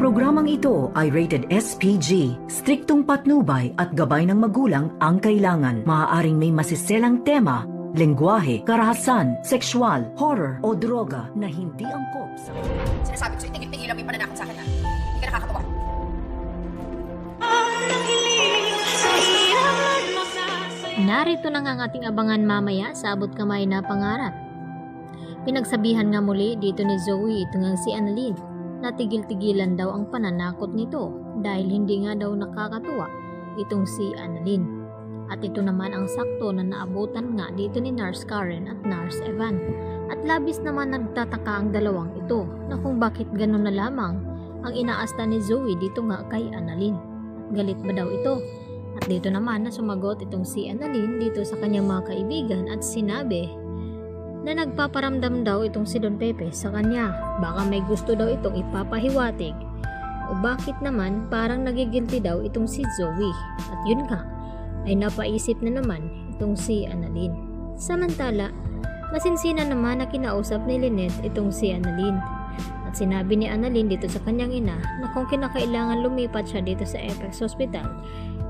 programang ito ay rated SPG. Striktong patnubay at gabay ng magulang ang kailangan. Maaaring may masiselang tema, lengguwahe, karahasan, sexual, horror o droga na hindi angkop sa... Sinasabi ko sa'yo, tigil-tigilan mo yung pananakot sa akin ha. Hindi ka nakakatawa. Narito na nga ang ating abangan mamaya sa abot kamay na pangarap. Pinagsabihan nga muli dito ni Zoe ito nga si Annalyn na tigil-tigilan daw ang pananakot nito dahil hindi nga daw nakakatuwa itong si Annalyn. At ito naman ang sakto na naabutan nga dito ni Nurse Karen at Nurse Evan. At labis naman nagtataka ang dalawang ito na kung bakit ganun na lamang ang inaasta ni Zoe dito nga kay Annalyn. At galit ba daw ito? At dito naman na sumagot itong si Annalyn dito sa kanyang mga kaibigan at sinabi na nagpaparamdam daw itong si Don Pepe sa kanya. Baka may gusto daw itong ipapahiwatig o bakit naman parang nagigilty daw itong si Zoe. At yun nga ay napaisip na naman itong si Annalyn. Samantala, masinsinan naman na kinausap ni Lynette itong si Annalyn. At sinabi ni Annalyn dito sa kanyang ina na kung kinakailangan lumipat siya dito sa Apex Hospital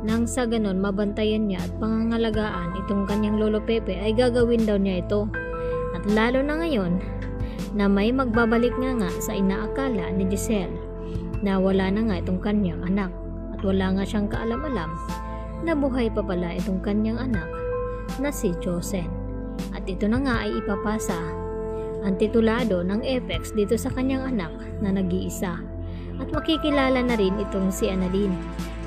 nang sa ganon mabantayan niya at pangangalagaan itong kanyang lolo Pepe ay gagawin daw niya ito. At lalo na ngayon na may magbabalik nga sa inaakala ni Giselle na wala na nga itong kanyang anak at wala nga siyang kaalam-alam na buhay pa pala itong kanyang anak na si Josen. At ito na nga ay ipapasa ang titulado ng Apex dito sa kanyang anak na nag-iisa. At makikilala na rin itong si Annalyn.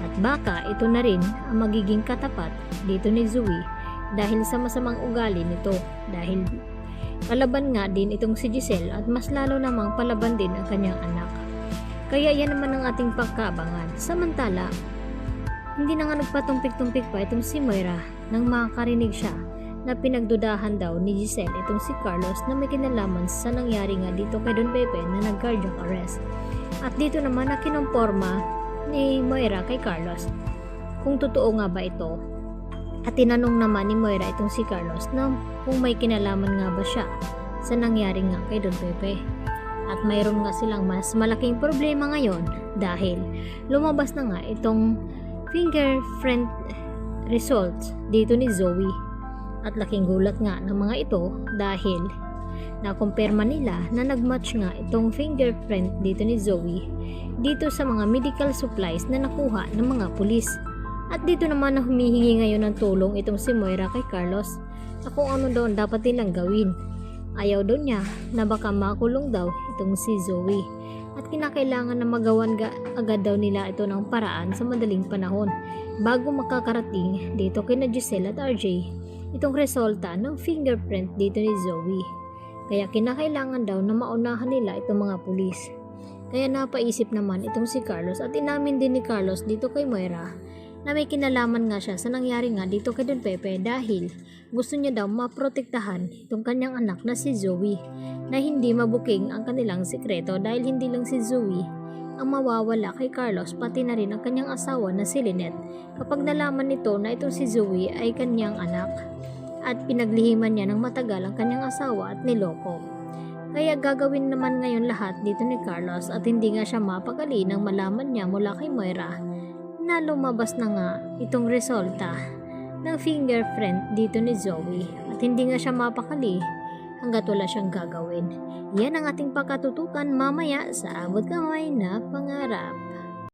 At baka ito na rin ang magiging katapat dito ni Zoe dahil sa masamang ugali nito. Dahil palaban nga din itong si Giselle at mas lalo namang palaban din ang kanyang anak. Kaya yan naman ang ating pagkaabangan. Samantala, hindi na nga nagpatumpik-tumpik pa itong si Moira nang makakarinig siya na pinagdudahan daw ni Giselle itong si Carlos na may kinalaman sa nangyari nga dito kay Don Pepe na nag-cardiac arrest. At dito naman na kinumporma ni Moira kay Carlos kung totoo nga ba ito. At tinanong naman ni Moira itong si Carlos na kung may kinalaman nga ba siya sa nangyari nga kay Don Pepe. At mayroon nga silang mas malaking problema ngayon dahil lumabas na nga itong fingerprint results dito ni Zoe. At laking gulat nga ng mga ito dahil nakumpirma nila na nagmatch nga itong fingerprint dito ni Zoe dito sa mga medical supplies na nakuha ng mga pulis. At dito naman na humihingi ngayon ng tulong itong si Moira kay Carlos na kung ano daw dapat nilang gawin. Ayaw daw niya na baka makulong daw itong si Zoe at kinakailangan na magawan agad daw nila ito ng paraan sa madaling panahon bago makakarating dito kina Giselle at RJ itong resulta ng fingerprint dito ni Zoe. Kaya kinakailangan daw na maunahan nila itong mga pulis. Kaya napaisip naman itong si Carlos at inamin din ni Carlos dito kay Moira na may kinalaman nga siya sa nangyari nga dito kay Don Pepe dahil gusto niya daw maprotektahan itong kanyang anak na si Zoe na hindi mabuking ang kanilang sikreto dahil hindi lang si Zoe ang mawawala kay Carlos pati na rin ang kanyang asawa na si Lynette kapag nalaman nito na itong si Zoe ay kanyang anak at pinaglihiman niya ng matagal ang kanyang asawa at niloko. Kaya gagawin naman ngayon lahat dito ni Carlos at hindi nga siya mapakali nang malaman niya mula kay Moira na lumabas na nga itong resulta ng fingerprint dito ni Zoe at hindi nga siya mapakali hanggat wala siyang gagawin. Yan ang ating pakatutukan mamaya sa abot kamay na pangarap.